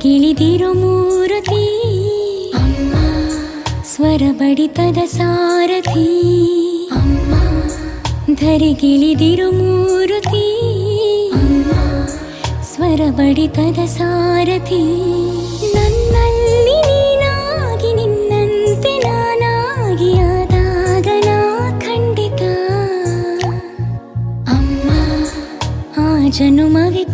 ಧರೆಗಿಳಿದಿರು ಮೂರುತಿ ಅಮ್ಮ, ಸ್ವರ ಬಡಿತದ ಸಾರಥಿ ಅಮ್ಮ, ಧರೆಗಿಳಿದಿರು ಮೂರುತಿ ಅಮ್ಮ, ಸ್ವರ ಬಡಿತದ ಸಾರಥಿ. ನನ್ನಲ್ಲಿ ನೀನಾಗಿ ನಿನ್ನಂತೆ ನಾನಾಗಿ ಆದಾಗ ನಾ ಖಂಡಿತ ಅಮ್ಮ, ಆ ಜನುಮವೇ